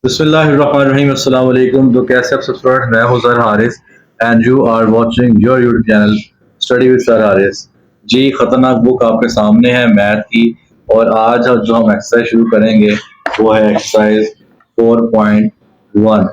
बिस्मिल्लाहिर्रहमानिर्रहीम अस्सलाम वालेकुम। तो कैसे आप सब स्टूडेंट, मैं हूं sir Haris and you are watching your YouTube channel study with sir Haris. जी, खतरनाक बुक आपके सामने है मैथ की। और आज जो हम एक्सरसाइज शुरू करेंगे वो है एक्सरसाइज 4.1।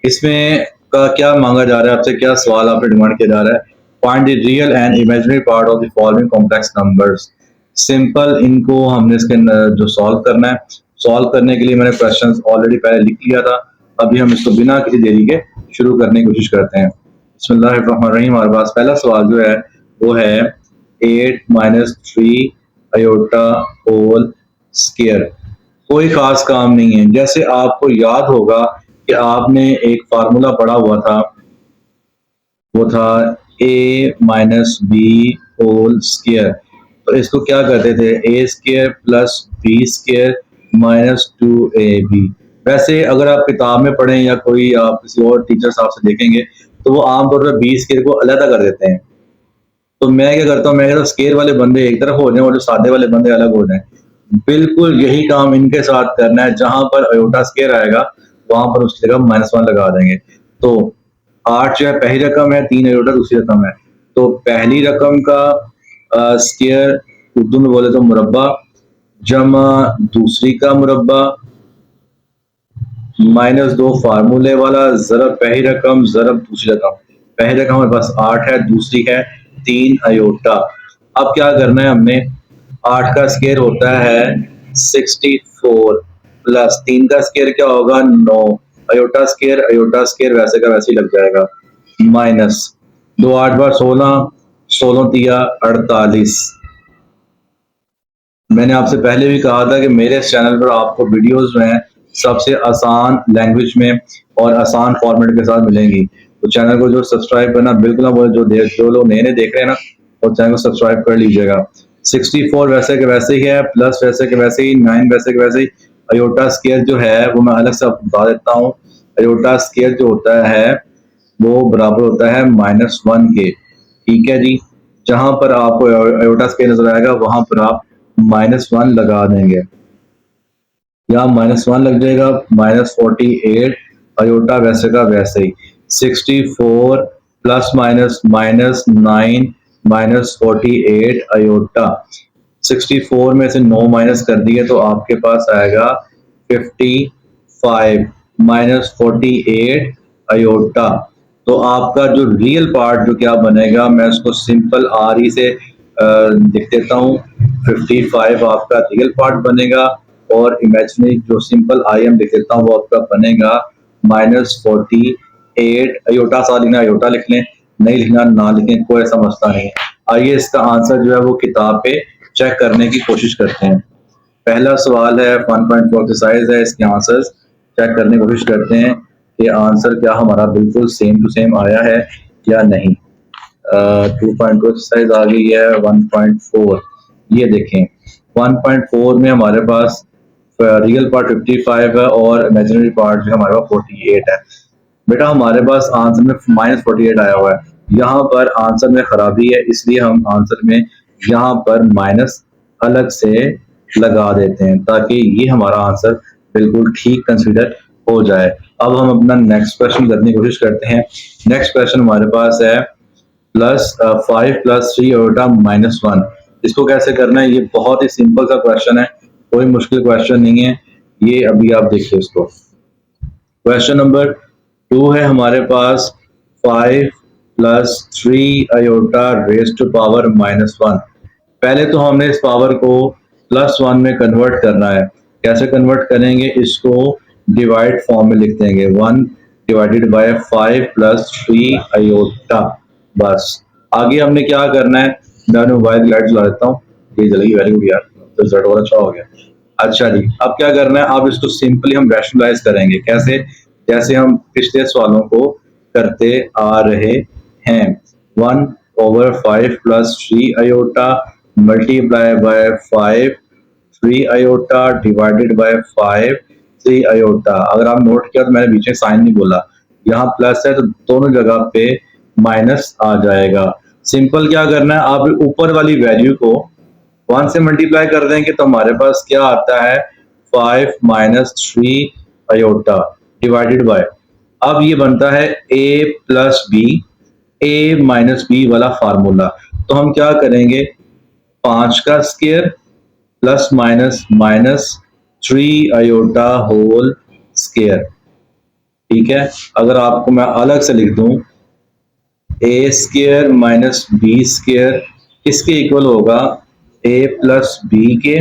इसमें का क्या मांगा जा रहा है आपसे, क्या सवाल आपसे डिमांड किया जा रहा है? Find the real and imaginary part of the following complex numbers. Simple इनको हमने इसके जो सॉल्व करना है। सॉल्व करने के लिए मैंने क्वेश्चंस ऑलरेडी पहले लिख लिया था। अभी हम इसको बिना किसी देरी के शुरू करने की कोशिश करते हैं। बिस्मिल्लाहिर्रहमानिर्रहीम। हमारे पास पहला सवाल जो है वो है 8 माइनस 3 अयोटा होल स्क्वायर। कोई खास काम नहीं है। जैसे आपको याद होगा कि आपने एक फार्मूला पढ़ा हुआ था, वो था a minus b whole square. तो इसको क्या करते थे, a square plus b square minus 2ab। वैसे अगर आप किताब में पढ़ें या कोई आप किसी और टीचर साहब से देखेंगे तो वो आमतौर पर बी स्क्वायर को अलग कर देते हैं। तो मैं क्या करता हूँ, मैं कहता हूँ स्क्वायर वाले बंदे एक तरफ हो जाएं और जो सादे वाले बंदे अलग हो जाएं। बिल्कुल यही काम इनके साथ करना है। जहां पर अयोटा स्क्वायर आएगा वहां पर उसकी जगह -1 लगा देंगे। तो 8 जो है पहली रकम है, 3 अयोटा दूसरी रकम है। तो पहली रकम का स्क्वायर उर्दू में बोले तो मुरब्बा, जमा दूसरी का मुरब्बा, -2 फार्मूले वाला, जरब पहली रकम जरब दूसरी रकम। पहली रकम हमारे पास 8 है, दूसरी है 3 अयोटा। अब क्या करना है हमने, 8 का स्क्वायर होता है 64 प्लस 3 का स्क्वायर क्या होगा 9। अयोटा स्क्वायर वैसे का वैसे ही लग जाएगा। माइनस 2 8 बार 16, 16 तिया 48। मैंने आपसे पहले भी कहा था कि मेरे चैनल पर आपको वीडियोस में सबसे आसान लैंग्वेज में और आसान फॉर्मेट के साथ मिलेंगी। तो चैनल को जो सब्सक्राइब करना बिल्कुल ना बोले, जो लोग नए देख रहे हैं ना, वो चैनल को सब्सक्राइब कर लीजिएगा। 64 वैसे के वैसे ही है, प्लस वैसे के वैसे ही, 9 वैसे के वैसे ही। अयोटा स्क्वायर जो है वो मैं अलग से आपको बता देता हूँ। अयोटा स्क्वायर जो होता है वो बराबर होता है -1 के। ठीक है जी। जहां पर आपको अयोटा स्क्वायर नजर आएगा वहां पर आप -1 लगा देंगे। यहाँ -1 लग जाएगा, -48 अयोटा वैसे का वैसे ही। 64 प्लस माइनस -9 -48 अयोटा। 64 में से 9 माइनस कर दिए तो आपके पास आएगा 55 -48 अयोटा। तो आपका जो रियल पार्ट जो क्या बनेगा, मैं उसको सिंपल आर ई से लिख देता हूँ। 55 आपका रियल पार्ट बनेगा और इमेजिनरी जो सिंपल आई एम लिख देता हूँ वो आपका बनेगा -48 अयोटा। सा लिखना अयोटा लिख लें, नहीं लिखना ना लिखें, कोई ऐसा मसला नहीं है। आइए इसका आंसर जो है वो किताब पे चेक करने की कोशिश करते हैं। पहला सवाल है 1.4 एक्सरसाइज है, इसके आंसर्स चेक करने की कोशिश करते हैं कि आंसर क्या हमारा बिल्कुल सेम टू सेम आया है या नहीं। 2.2 एक्सरसाइज आ गई है। 1.4 ये देखें, 1.4 में हमारे पास रियल पार्ट 55 है और इमेजिनरी पार्ट जो हमारे पास 48 है। बेटा हमारे पास आंसर में -48 आया हुआ है। यहाँ पर आंसर में खराबी है, इसलिए हम आंसर में यहाँ पर माइनस अलग से लगा देते हैं ताकि ये हमारा आंसर बिल्कुल ठीक कंसीडर हो जाए। अब हम अपना नेक्स्ट क्वेश्चन करने की कोशिश करते हैं। नेक्स्ट क्वेश्चन हमारे पास है +5 + 3 अयोटा -1। इसको कैसे करना है, ये बहुत ही सिंपल सा क्वेश्चन है, कोई मुश्किल क्वेश्चन नहीं है। ये अभी आप देखिए इसको। क्वेश्चन नंबर 2 है हमारे पास 5 + 3 अयोटा रेज़ टू पावर -1। पहले तो हमने इस पावर को +1 में कन्वर्ट करना है। कैसे कन्वर्ट करेंगे, इसको डिवाइड फॉर्म में लिख देंगे। 1 डिवाइडेड बाय 5 + 3 अयोटा। बस आगे हमने क्या करना है, मैं मोबाइल लाइट जला देता हूँ, ये जलेगी। वेरी गुड यार, तो रिजल्ट और अच्छा हो गया। अच्छा जी, अब क्या करना है, अब इसको सिंपली हम रैशनलाइज करेंगे। कैसे, जैसे हम पिछले सवालों को करते आ रहे हैं। 1/5 + 3 iota multiply by 5 3 iota divided by 5 3 iota. अगर आप नोट किया तो मैंने बीच में साइन नहीं बोला, यहाँ प्लस है तो दोनों जगह पे माइनस आ जाएगा। सिंपल क्या करना है, आप ऊपर वाली वैल्यू को 1 से मल्टीप्लाई कर देंगे तो हमारे पास क्या आता है 5 - 3 अयोटा डिवाइडेड बाय, अब ये बनता है a plus B, a minus B वाला फार्मूला। तो हम क्या करेंगे, 5 का square plus minus minus 3 iota whole square. ठीक है, अगर आपको मैं अलग से लिख दूं, A square minus B square किसके इक्वल होगा, ए प्लस बी के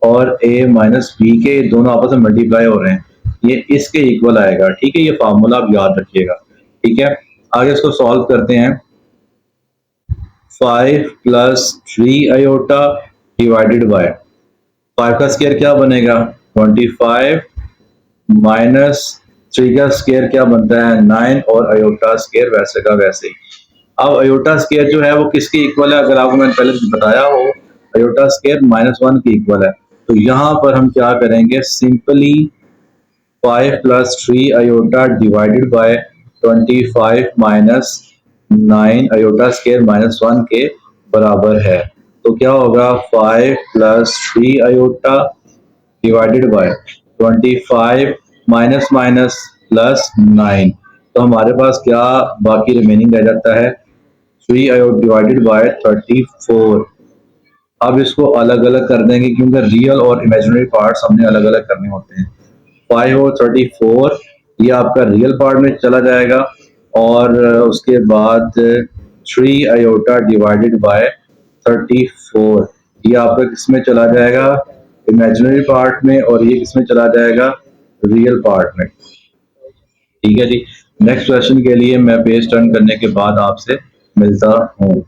और ए माइनस बी के, दोनों आपस में मल्टीप्लाई हो रहे हैं, ये इसके इक्वल आएगा। ठीक है, ये फार्मूला आप याद रखिएगा। ठीक है, आगे इसको सॉल्व करते हैं। 5 प्लस 3 अयोटा डिवाइडेड बाय 5 का स्क्वायर क्या बनेगा 25 माइनस 3 का स्क्वायर क्या बनता है 9 और अयोटा स्क्वायर वैसे का वैसे ही। अब अयोटा स्क्वायर जो है वो किसके इक्वल है, अगर आपको मैंने पहले बताया हो, अयोटा स्क्वायर -1 के इक्वल है। तो यहाँ पर हम क्या करेंगे, simply 5 plus 3 iota divided by 25 minus 9 iota square -1 के बराबर है। तो क्या होगा, 5 plus 3 iota divided by 25 minus minus plus 9। तो हमारे पास क्या बाकी रिमेनिंग रह जाता है, 3 अयोटा डिवाइडेड बाय 34। अब इसको अलग अलग कर देंगे क्योंकि रियल और इमेजिनरी पार्ट्स हमने अलग अलग करने होते हैं। 5 और 34 ये आपका रियल पार्ट में चला जाएगा, और उसके बाद 3 अयोटा डिवाइडेड बाय 34 ये आपका किसमें चला जाएगा, इमेजिनरी पार्ट में, और ये किसमें चला जाएगा, रियल पार्ट में। ठीक है जी, नेक्स्ट क्वेश्चन के लिए मैं पेज टर्न करने के बाद आपसे मिलता हूँ।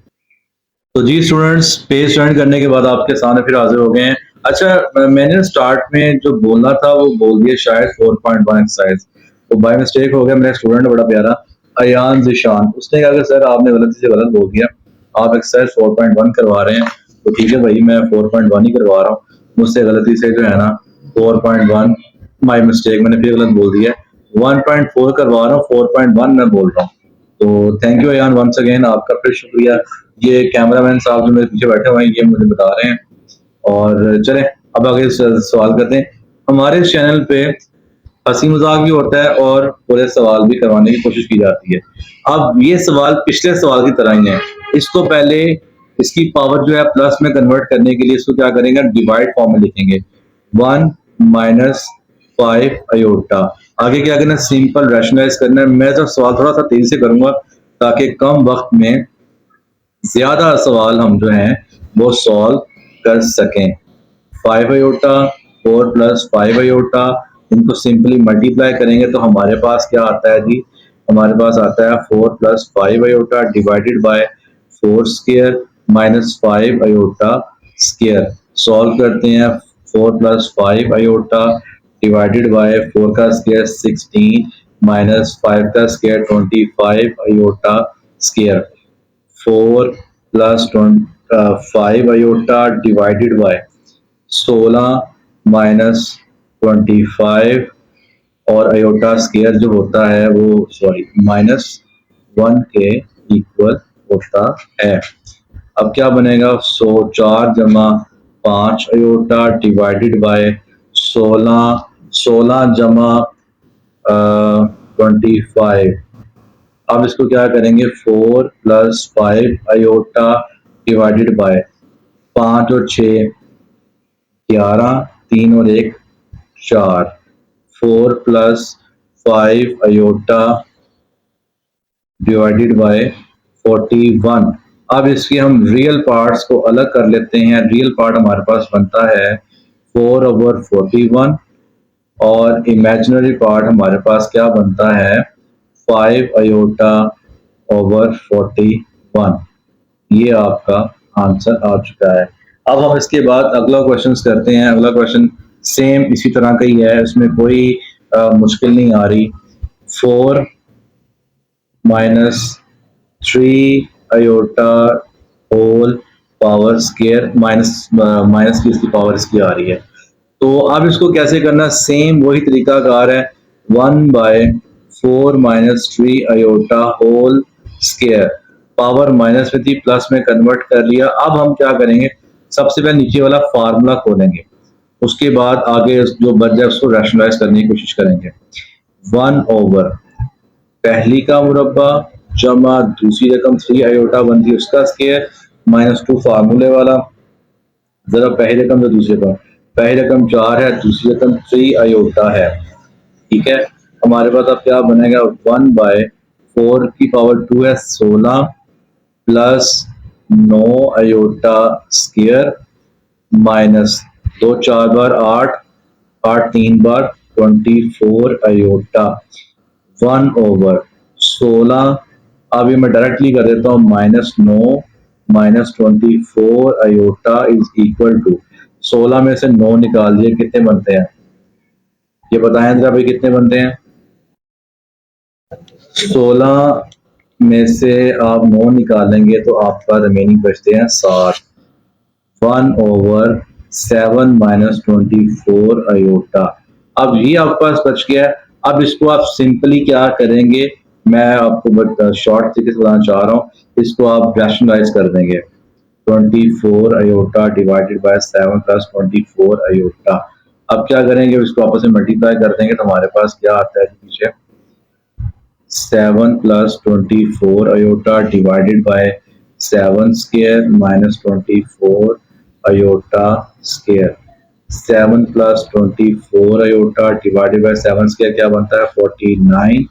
तो जी स्टूडेंट्स, पेज टर्न करने के बाद आपके सामने फिर हाजिर हो गए हैं। अच्छा, मैंने स्टार्ट में जो बोलना था वो बोल दिया शायद 4.1 एक्सरसाइज, तो बाय मिस्टेक हो गया। मेरा स्टूडेंट बड़ा प्यारा अयान जिशान, उसने कहा कि सर आपने गलती से गलत बोल दिया, आप एक्सरसाइज 4.1 करवा रहे हैं। तो ठीक है भाई, मैं 4.1 ही करवा रहा हूँ, मुझसे गलती से जो है ना 4.1 माई मिस्टेक, मैंने फिर गलत बोल दिया। 1.4 करवा रहा हूँ, 4.1 मैं बोल रहा हूँ। तो thank you Ayaan, once again आपका फिर शुक्रिया। ये कैमरामैन साहब जो मेरे पीछे बैठे हुए हैं ये मुझे बता रहे हैं। और चलें अब आगे सवाल करते हैं। हमारे चैनल पे हंसी मजाक भी होता है और पूरे सवाल भी करवाने की कोशिश की जाती है। अब ये सवाल पिछले सवाल की तरह ही है, इसको पहले इसकी पावर जो है प्लस में कन्वर्ट करने के लिए इसको क्या करेंगे, डिवाइड फॉर्म में लिखेंगे, 1 माइनस 5 अयोटा। आगे क्या करना है, सिंपल रैशनलाइज करना है। मैं तो सवाल थोड़ा सा तेजी से करूंगा ताकि कम वक्त में ज्यादा सवाल हम जो हैं वो सॉल्व कर सकें। 5 अयोटा 4 प्लस 5 अयोटा, इनको सिंपली मल्टीप्लाई करेंगे तो हमारे पास क्या आता है जी, हमारे पास आता है 4 plus 5 iota divided by 4 square minus 5 iota square. Solve करते हैं, 4 प्लस 5 अयोटा डिवाइडेड बाय 4 का स्क्वायर 16 माइनस 5 का square 25 iota square. 4 plus 5 iota divided by 16 minus 25 और अयोटा स्क्वायर जो होता है वो -1 के इक्वल होता है। अब क्या बनेगा, 4 जमा 5 अयोटा डिवाइडेड बाय 16 जमा 25। अब इसको क्या करेंगे, 4 प्लस 5 अयोटा डिवाइडेड बाय 5 और 6 11, 3 और 1 4, 4 प्लस 5 अयोटा डिवाइडेड बाय 41। अब इसके हम रियल पार्ट्स को अलग कर लेते हैं। रियल पार्ट हमारे पास बनता है 4/41 और इमेजिनरी पार्ट हमारे पास क्या बनता है 5 अयोटा ओवर 41। ये आपका आंसर आ चुका है। अब हम इसके बाद अगला क्वेश्चन करते हैं। अगला क्वेश्चन सेम इसी तरह का ही है, इसमें कोई मुश्किल नहीं आ रही। 4 minus 3 iota whole power square minus की इसकी पावर इसकी आ रही है। तो अब इसको कैसे करना, सेम वही तरीकाकार है, 1/4 minus 3 iota whole square, power minus में थी प्लस में कन्वर्ट कर लिया। अब हम क्या करेंगे, सबसे पहले नीचे वाला फार्मूला खोलेंगे। उसके बाद आगे जो बच जाए उसको रैशनलाइज करने की कोशिश करेंगे। 1/, पहली का मुरब्बा जमा दूसरी रकम 3 आयोटा बनती है उसका स्क्वायर -2 फार्मूले वाला, जरा पहली रकम तो दूसरी रकम, पहली रकम 4 है, दूसरी रकम 3 आयोटा है। ठीक है, हमारे पास अब क्या बनेगा, 1/4 की पावर 2 है 16 प्लस 9 आयोटा स्क्वायर माइनस 2 4 बार 8, 8 3 बार 24 आयोटा 1/16। अब ये मैं डायरेक्टली कर देता हूँ -9 -24 आयोटा इज इक्वल टू 16 में से 9 निकाल दिए, कितने बनते हैं ये बताएं जरा भाई, कितने बनते हैं? 16 में से आप 9 निकालेंगे तो आपका रिमेनिंग बचते हैं 7। 1/7 -24 आयोटा। अब ये आपके पास बच गया है। अब इसको आप सिंपली क्या करेंगे, मैं आपको शॉर्ट तरीके से बताना चाह रहा हूँ, इसको आप रैशनलाइज कर देंगे। 24 iota divided by 7 plus 24 iota. अब क्या करेंगे, इसको आपस में मल्टीप्लाई कर देंगे तो हमारे पास क्या आता है पीछे, 7 plus 24 iota divided by 7 square minus 24 iota square. 7 plus 24 iota divided by 7 square क्या बनता है 49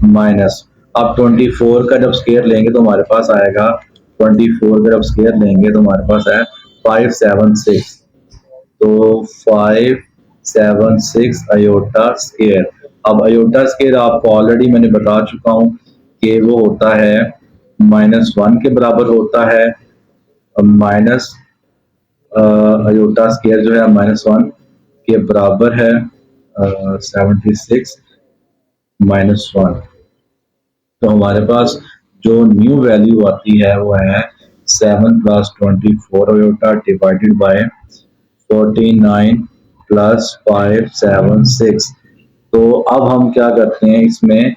माइनस, अब 24 का जब स्क्वायर लेंगे तो हमारे पास आएगा, 24 का जब स्क्वायर लेंगे तो हमारे पास है 576, तो 576 आयोटा स्क्वायर। अब आयोटा स्क्वायर आपको ऑलरेडी मैंने बता चुका हूँ कि वो होता है -1 के बराबर होता है, माइनस आयोटा स्क्वायर जो है -1 के बराबर है 76 -1। तो हमारे पास जो न्यू वैल्यू आती है वो है 7 plus 24 iota divided by 49 plus 576। तो अब हम क्या करते हैं, इसमें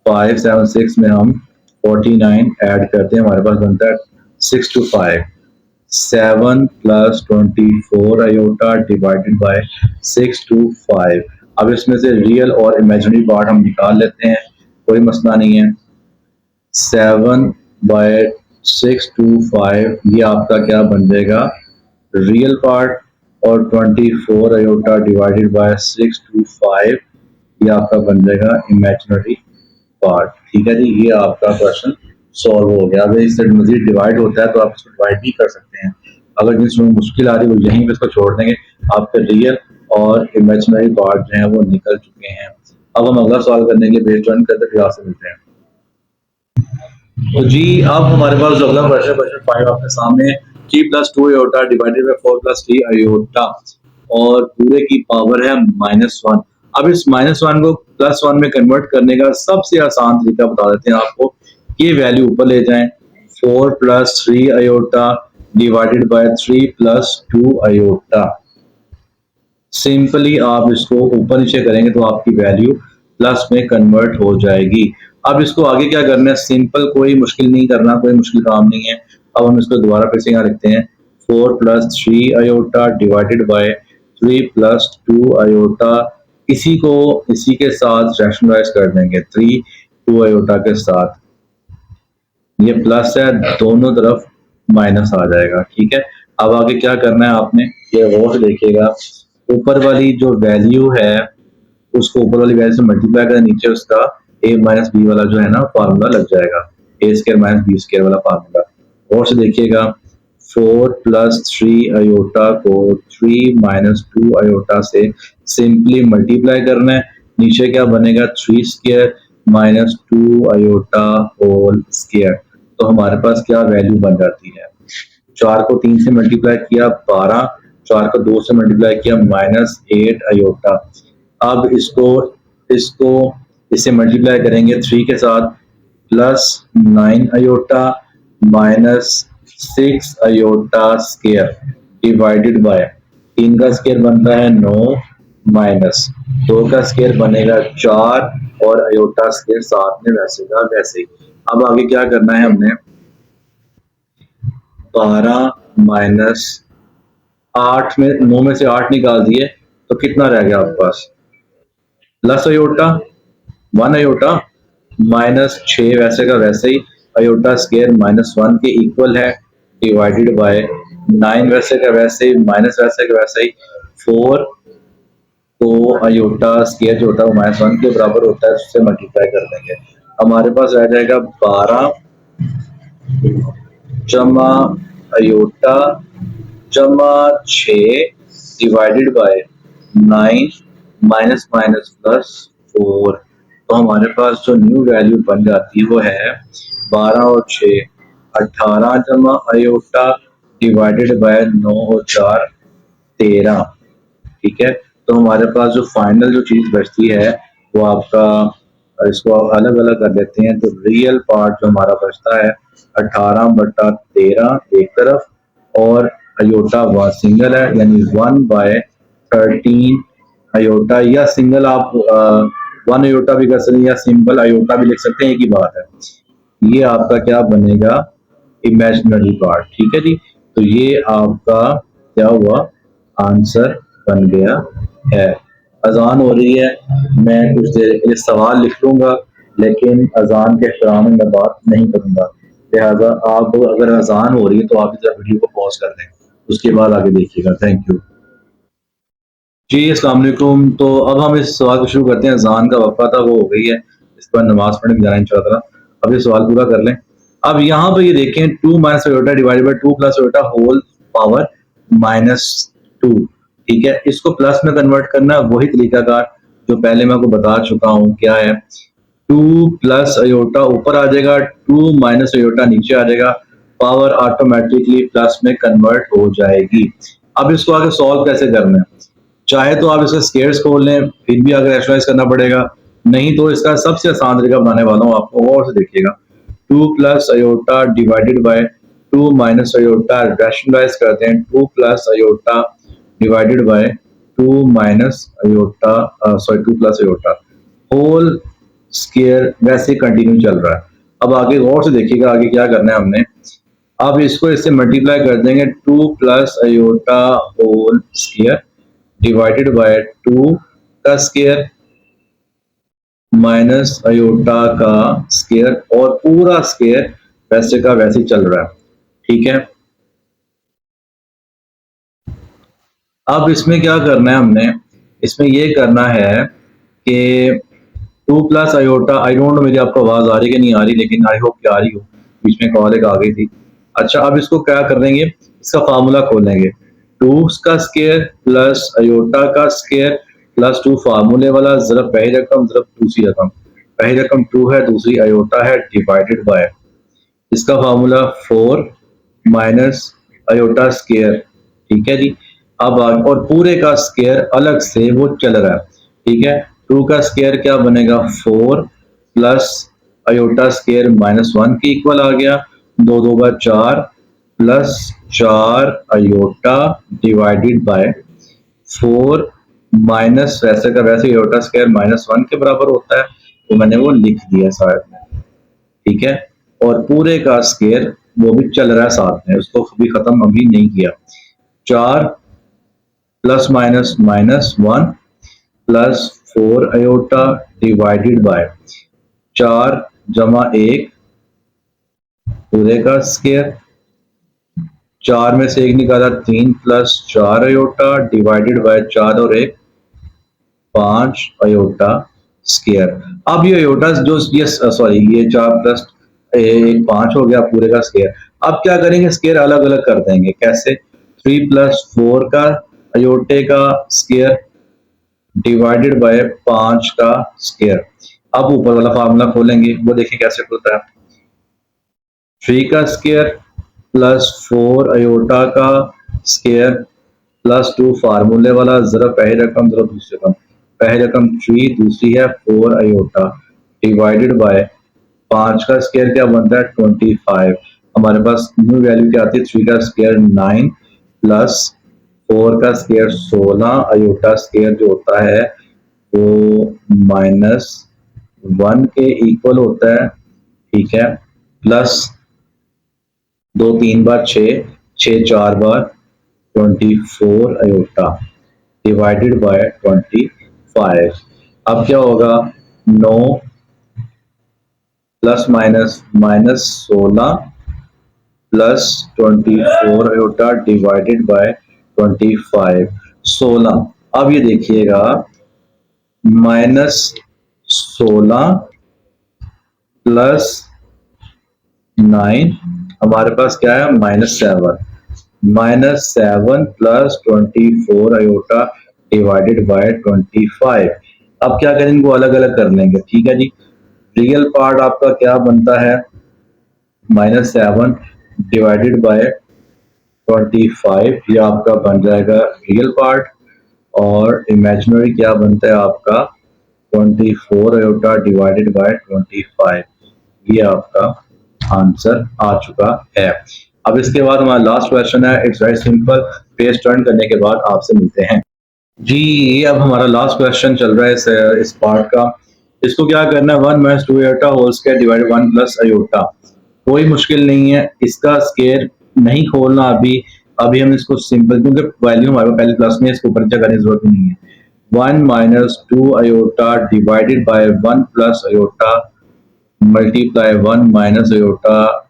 576 में हम 49 ऐड करते हैं, हमारे पास बनता है 625। 7 प्लस 24 आयोटा डिवाइडेड बाय 625। अब इसमें से रियल और इमेजिनरी पार्ट हम निकाल लेते हैं, कोई मसला नहीं है। 7/625 ये आपका क्या बन जाएगा, रियल पार्ट, और 24 आयोटा डिवाइडेड बाय 625 ये आपका बन जाएगा इमेजिनरी पार्ट। ठीक है जी, ये आपका क्वेश्चन सॉल्व हो गया। अगर इससे मजीद डिवाइड होता है तो आप इसको डिवाइड भी कर सकते हैं, अगर जिसमें मुश्किल आ रही है वो यहीं पे इसको छोड़ देंगे, आपके रियल और इमेजिनरी पार्ट जो है वो निकल चुके हैं। अब हम अगला सवाल करने के लिए पेज ज्वाइन करते क्लास से मिलते हैं। तो जी अब हमारे पास जो अगला क्वेश्चन, क्वेश्चन 5 आपके सामने, 3 plus 2 iota divided by 4 plus 3 iota और पूरे की पावर है -1। अब इस -1 को +1 में कन्वर्ट करने का सबसे आसान तरीका बता देते हैं आपको, ये वैल्यू ऊपर ले जाएं, 4 plus 3 iota divided by 3 plus 2 iota. Simply आप इसको ऊपर नीचे करेंगे तो आपकी वैल्यू प्लस में कन्वर्ट हो जाएगी। अब इसको आगे क्या करना है, सिंपल, कोई मुश्किल नहीं करना, कोई मुश्किल काम नहीं है। अब हम इसको दोबारा फिर से यहाँ लिखते हैं, 4 plus 3 iota divided by 3 plus 2 iota, इसी को इसी के साथ रैशनलाइज कर देंगे 3 2 आयोटा के साथ, ये प्लस है, दोनों तरफ माइनस आ जाएगा। ठीक है, अब आगे क्या करना है आपने, ये गौर से देखिएगा, ऊपर वाली जो वैल्यू है उसको ऊपर वाली वैल्यू से मल्टीप्लाई करें, नीचे उसका a माइनस बी वाला जो है ना फार्मूला लग जाएगा, a square minus B square वाला फार्मूला। और से देखिएगा, 4 प्लस 3 आयोटा को 3 माइनस 2 आयोटा से सिंपली मल्टीप्लाई करना है, नीचे क्या बनेगा 3 square minus 2 iota whole square. तो हमारे पास क्या वैल्यू बन जाती है, 4 को 3 से मल्टीप्लाई किया 12, 4 को 2 से मल्टीप्लाई किया -8 आयोटा। अब इसको इसको इससे मल्टीप्लाई करेंगे 3 के साथ, +9 iota -6 iota square divided by 3 का स्क्वायर बनता है 9 माइनस 2 का स्क्वायर बनेगा 4 और आयोटा स्क्वायर साथ में वैसे का वैसे ही। अब आगे क्या करना है, हमने 12 माइनस 8 में 9 में से 8 निकाल दिए तो कितना रह गया आपके पास? प्लस अयोटा 1 अयोटा माइनस 6 वैसे का वैसे ही अयोटा स्केयर -1 के इक्वल है डिवाइडेड बाय 9 वैसे का वैसे ही माइनस वैसे का वैसे ही 4, तो अयोटा स्केयर जो होता है वो -1 के बराबर होता है, उससे मल्टीप्लाई कर देंगे। हमारे पास रह जाएगा 12 जमा अयोटा जमा 6 divided by 9 minus minus plus 4। तो हमारे पास जो न्यू वैल्यू बन जाती है वो है 12 और 6 18 जमा अयोटा डिवाइडेड बाय 9 और 4 13। ठीक है, तो हमारे पास जो फाइनल जो चीज बचती है वो आपका, इसको अलग अलग कर देते हैं तो रियल पार्ट जो हमारा बचता है 18/13 एक तरफ, और अयोटा व सिंगल है यानी 1/13 अयोटा, या सिंगल आप 1 अयोटा भी कर सकते हैं या सिंपल अयोटा भी लिख सकते हैं, एक ही बात है। ये आपका क्या बनेगा? Imaginary part. ठीक है जी, तो ये आपका क्या हुआ? आंसर बन गया है। अजान हो रही है, मैं कुछ देर के लिए सवाल लिख लूंगा, लेकिन अजान के एहतराम में मैं बात नहीं करूंगा। लिहाजा आप अगर अजान हो रही है तो आप इस वीडियो को पॉज कर दें, उसके बाद आगे देखिएगा। थैंक यू जी। अस्सलाम वालेकुम। तो अब हम इस सवाल को शुरू करते हैं। अजान का वक्फा था वो हो गई है, इस पर नमाज पढ़ने जाना इंशाअल्लाह। अब ये सवाल पूरा कर लें। अब यहाँ पर ये देखें 2 minus iota divided by 2 plus iota whole power -2। ठीक है, इसको प्लस में कन्वर्ट करना वही तरीकाकार जो पहले मैं आपको बता चुका हूँ। क्या है? 2 प्लस अयोटा ऊपर आ जाएगा, 2 माइनस अयोटा नीचे आ जाएगा, पावर ऑटोमेटिकली प्लस में कन्वर्ट हो जाएगी। अब इसको आगे सॉल्व कैसे करना है? चाहे तो आप इसका स्केयर्स खोल लें, फिर भी आगे रैशनलाइज करना पड़ेगा, नहीं तो इसका सबसे आसान तरीका बनाने वाला हूँ आपको, और से देखिएगा। 2 plus iota divided by 2 minus iota, rationalize करते हैं 2 plus iota divided by 2 minus iota, sorry 2 plus iota whole square वैसे कंटिन्यू चल रहा है। अब आगे गौर से देखिएगा आगे क्या करना है हमने। अब इसको इससे मल्टीप्लाई कर देंगे 2 plus iota whole square divided by 2 का स्केयर माइनस अयोटा का स्केयर, और पूरा स्केयर वैसे का वैसे चल रहा है। ठीक है, अब इसमें क्या करना है हमने? इसमें ये करना है कि 2 plus aorta, I don't know मेरी आपको आवाज आ रही कि नहीं आ रही, लेकिन आई होप कि आ रही हो। बीच में कॉल एक आ गई थी। अच्छा, अब इसको क्या कर देंगे? इसका फार्मूला खोलेंगे। 2 का स्केयर प्लस अयोटा का स्केयर प्लस 2 फार्मूले वाला, जरा पहली रकम जरा दूसरी रकम। पहली रकम 2 है, दूसरी अयोटा है, डिवाइडेड बाय इसका फार्मूला 4 माइनस अयोटा स्केयर। ठीक है जी, अब और पूरे का स्केयर अलग से वो चल रहा है। ठीक है, 2 का स्केयर क्या बनेगा? 4 प्लस अयोटा स्केयर -1 के इक्वल आ गया, 2 2 का 4 plus 4 iota divided by 4 minus वैसे का वैसे अयोटा स्केयर -1 के बराबर होता है, तो मैंने वो लिख दिया साइड में। ठीक है, और पूरे का स्केयर वो भी चल रहा है साथ में, उसको कभी खत्म अभी नहीं किया। 4 plus minus -1 plus 4 iota divided by 4 जमा 1 पूरे का स्केयर, 4 में से 1 निकाला 3 प्लस 4 अयोटा डिवाइडेड बाय 4 और 1 5 अयोटा स्केयर। अब ये अयोटा जो ये सॉरी ये 4 प्लस 5 हो गया पूरे का स्केयर। अब क्या करेंगे? स्केयर अलग अलग कर देंगे। कैसे? 3 प्लस 4 का अयोटे का स्केयर डिवाइडेड बाय 5 का स्केयर। अब ऊपर वाला फार्मूला खोलेंगे, वो देखिए कैसे खुलता है। 3 का स्केयर प्लस 4 अयोटा का स्केयर प्लस 2 फार्मूले वाला, जरा पहली रकम जरा दूसरी रकम। पहली रकम 3, दूसरी है 4 अयोटा डिवाइडेड बाय 5 का स्केयर क्या बनता है? 25। हमारे पास न्यू वैल्यू क्या आती है? 3 का स्केयर 9 प्लस 4 का स्केयर 16 अयोटा स्केयर जो होता है वो -1 के इक्वल होता है। ठीक है, plus 2 3 bar 6, 6 4 bar 24 iota divided by 25। अब क्या होगा, 9 plus minus minus 16 plus 24 iota divided by 25, 16। अब ये देखिएगा, -16 प्लस 9, हमारे पास क्या है, -7, -7 प्लस 24 आयोटा डिवाइडेड बाय 25। अब क्या करेंगे, इनको अलग अलग कर लेंगे, ठीक है जी। रियल पार्ट आपका क्या बनता है, -7 डिवाइडेड बाय 25, ये आपका बन जाएगा रियल पार्ट। और इमेजिनरी क्या बनता है आपका, 24 आयोटा डिवाइडेड बाय 25, ये आपका आंसर आ चुका है। अब इसके बाद हमारा लास्ट क्वेश्चन है, it's very simple. Page turn करने के बाद आपसे मिलते हैं जी। ये अब हमारा लास्ट क्वेश्चन चल रहा है इस पार्ट का। इसको क्या करना है, 1 minus 2 iota whole square divided 1 plus iota. कोई मुश्किल नहीं है, इसका स्क्वायर नहीं खोलना अभी। अभी हम इसको सिंपल, क्योंकि वैल्यू हमारे पहले प्लस में, इसको ऊपर करने की जरूरत नहीं है। 1 minus 2 iota divided by 1 plus iota multiply 1 minus iota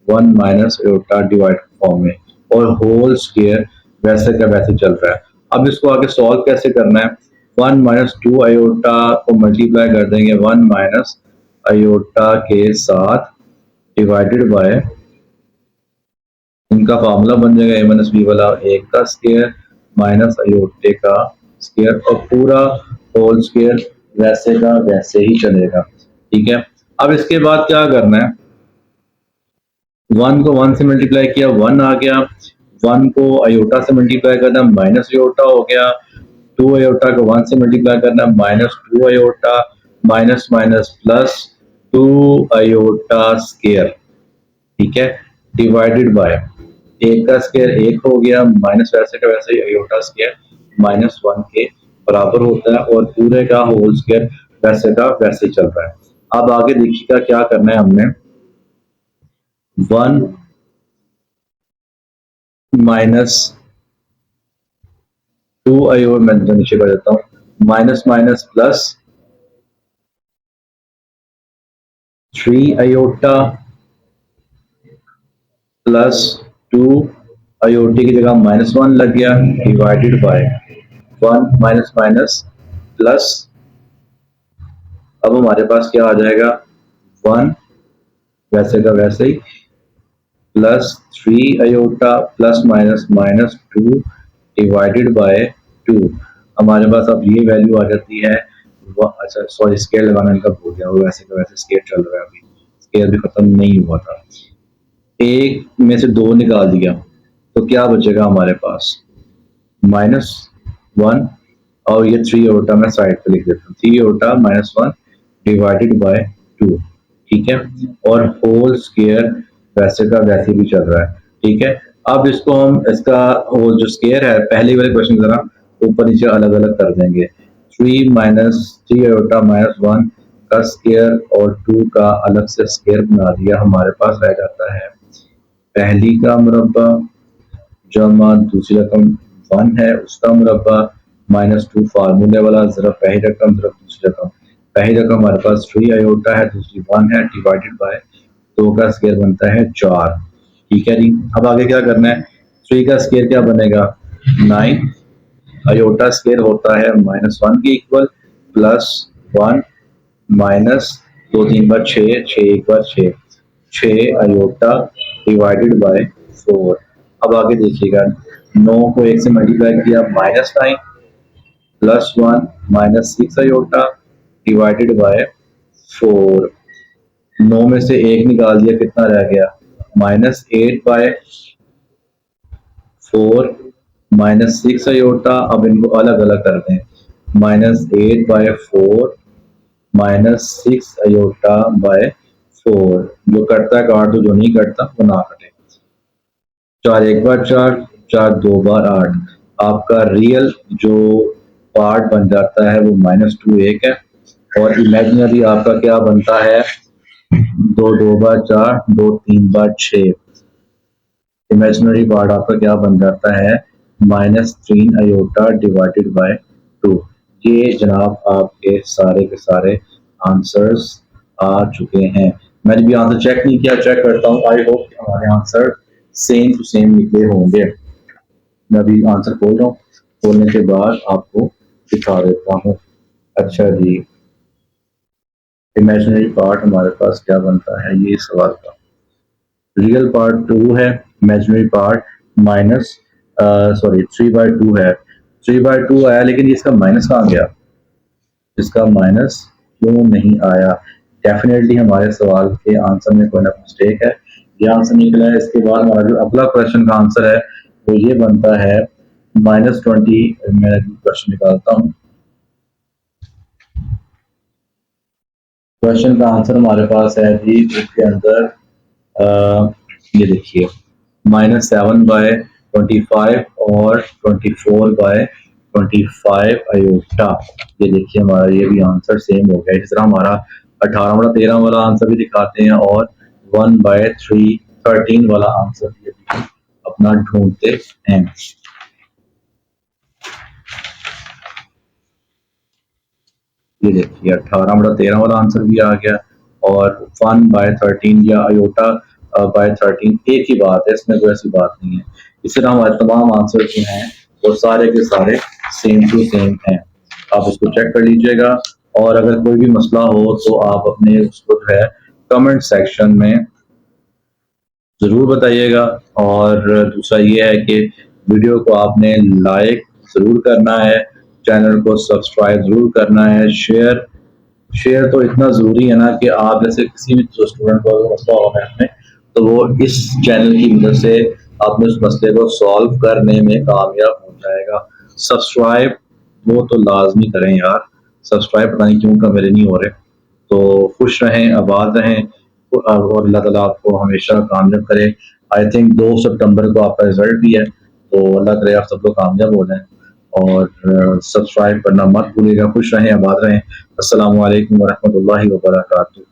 1 minus iota divide form में, और होल स्क्वायर वैसे का वैसे चल रहा है। अब इसको आगे सॉल्व कैसे करना है, 1 माइनस 2 आयोटा को मल्टीप्लाई कर देंगे 1 माइनस आयोटा के साथ डिवाइडेड बाय, इनका फार्मूला बन जाएगा a माइनस बी वाला, एक का स्क्वायर माइनस अयोटे का स्क्वायर, और पूरा होल स्क्वायर वैसे का वैसे ही चलेगा, ठीक है। अब इसके बाद क्या करना है, 1 को 1 से मल्टीप्लाई किया 1 आ गया, 1 को अयोटा से मल्टीप्लाई करना माइनस अयोटा हो गया, 2 अयोटा को 1 से मल्टीप्लाई करना -2 iota, minus minus plus 2 iota square, ठीक है, डिवाइडेड बाय, एक का स्क्वायर 1 हो गया, माइनस वैसे का वैसे ही अयोटा स्क्वायर -1 के बराबर होता है, और पूरे का होल स्क्वायर वैसे का वैसे ही चल रहा है। अब आगे देखिएगा क्या करना है हमने, 1 माइनस 2 आयोटा, मैं नीचे कर देता हूँ, minus minus plus 3 iota plus 2 IoT की जगह -1 लग गया, divided by 1 minus minus plus, अब हमारे पास क्या आ जाएगा, 1 वैसे का वैसे ही plus 3 iota plus minus -2 divided by 2। हमारे पास अब ये वैल्यू आ जाती है, अच्छा सॉरी स्केयर लगाना इनका भूल गया, वो वैसे का वैसे स्केयर चल रहा है, अभी स्केयर भी खत्म नहीं हुआ था। एक में से 2 निकाल दिया तो क्या बचेगा हमारे पास, -1, और ये 3 आयोटा मैं साइड पे लिख देता हूँ, 3 आयोटा -1 डिवाइडेड बाय 2, ठीक है, और होल स्क्वायर वैसे का वैसे भी चल रहा है, ठीक है। अब इसको हम, इसका वो जो स्क्वायर है, पहले वाले क्वेश्चन जरा ऊपर नीचे अलग अलग कर देंगे, 3 आयोटा -1 का स्क्वायर और 2 का अलग से स्क्वायर बना दिया, हमारे पास रह जाता है पहली का मुरब्बा जमा दूसरी रकम 1 है उसका मुरब्बा -2 फार्मूले वाला, जरा पहली रकम जरा दूसरी रकम, पहली रकम हमारे पास 3 आयोटा है, दूसरी 1 है, डिवाइडेड बाय 2 का स्क्वायर बनता है 4, ठीक है जी। अब आगे क्या करना है, 3 का स्क्वायर क्या बनेगा 9, आयोटा स्क्वायर होता है -1 के equal, plus 1 minus 2 3 bar 6, 6 1 bar 6, 6 iota divided by 4। अब आगे देखिएगा, 9 को 1 से मल्टीप्लाई किया -9 प्लस 1 -6 आयोटा डिवाइडेड बाय 4, 9 में से 1 निकाल दिया, कितना रह गया, -8 बाय 4 -6 आयोटा, अब इनको अलग अलग कर दें, -8 बाय 4 -6 आयोटा बाय 4, जो कटता है काट दो, जो नहीं कटता वो ना कटे, 4 1 बार 4, 4 2 बार 8, आपका रियल जो पार्ट बन जाता है वो -2 1 है, और इमेजिनरी आपका क्या बनता है, 2 2 बार 4, 2 3 बार 6, इमेजिनरी पार्ट आपका क्या बन जाता है -3 आयोटा डिवाइडेड बाय 2। ये जनाब आपके सारे के सारे आंसर्स आ चुके हैं। मैंने भी आंसर चेक नहीं किया, चेक करता हूँ। आई होप कि हमारे आंसर सेम टू सेम निकले होंगे। मैं अभी आंसर खोल रहा हूँ, खोलने के बाद आपको दिखा देता हूँ। अच्छा जी, इमेजिनरी पार्ट हमारे पास क्या बनता है ये सवाल का। रियल पार्ट 2 है, इमेजिनरी पार्ट माइनस सॉरी 3/2 है। 3/2 आया, लेकिन इसका माइनस कहाँ गया? इसका माइनस क्यों नहीं आया? डेफिनेटली हमारे सवाल के आंसर में कोई ना मिस्टेक है। ये आंसर निकला है। इसके बाद हमारा जो अगला क्वेश्चन का आंसर है वो ये बनता है -20। मैं क्वेश्चन निकालता हूँ। क्वेश्चन का आंसर हमारे पास है जी इसके अंदर ये देखिए -7/25 और 24/25 अयोटा। ये देखिए हमारा ये भी आंसर सेम हो गया। इस तरह हमारा 18/13 वाला आंसर भी दिखाते हैं और 1/13 वाला आंसर भी अपना ढूंढते हैं। ये देखिए 18/13 वाला आंसर भी आ गया और 1/13 या अयोटा बाय 13 एक ही बात है, इसमें कोई ऐसी बात नहीं है। इस तरह हमारे तमाम आंसर जो हैं वो सारे के सारे सेम टू सेम हैं। आप इसको चेक कर लीजिएगा और अगर कोई भी मसला हो तो आप अपने उसको जो है कमेंट सेक्शन में ज़रूर बताइएगा। और दूसरा ये है कि वीडियो को आपने लाइक ज़रूर करना है, चैनल को सब्सक्राइब ज़रूर करना है, शेयर तो इतना ज़रूरी है ना कि आप जैसे किसी भी स्टूडेंट को अगर मसला हो मैथ में तो वो इस चैनल की मदद से अपने उस मसले को सॉल्व करने में कामयाब हो जाएगा। सब्सक्राइब वो तो लाजमी करें यार, सब्सक्राइब पता नहीं क्यों का मेरे नहीं हो रहे। तो खुश रहें, आबाद रहें और अल्लाह ताला आपको हमेशा कामयाब करे। आई थिंक 2 सितंबर को आपका रिजल्ट भी है, तो अल्लाह करे आप सब लोग कामयाब हो जाएं और सब्सक्राइब करना मत भूलिएगा। खुश रहें, आबाद रहें। अस्सलामु अलैकुम वरहमतुल्लाहि वबरकातुहू।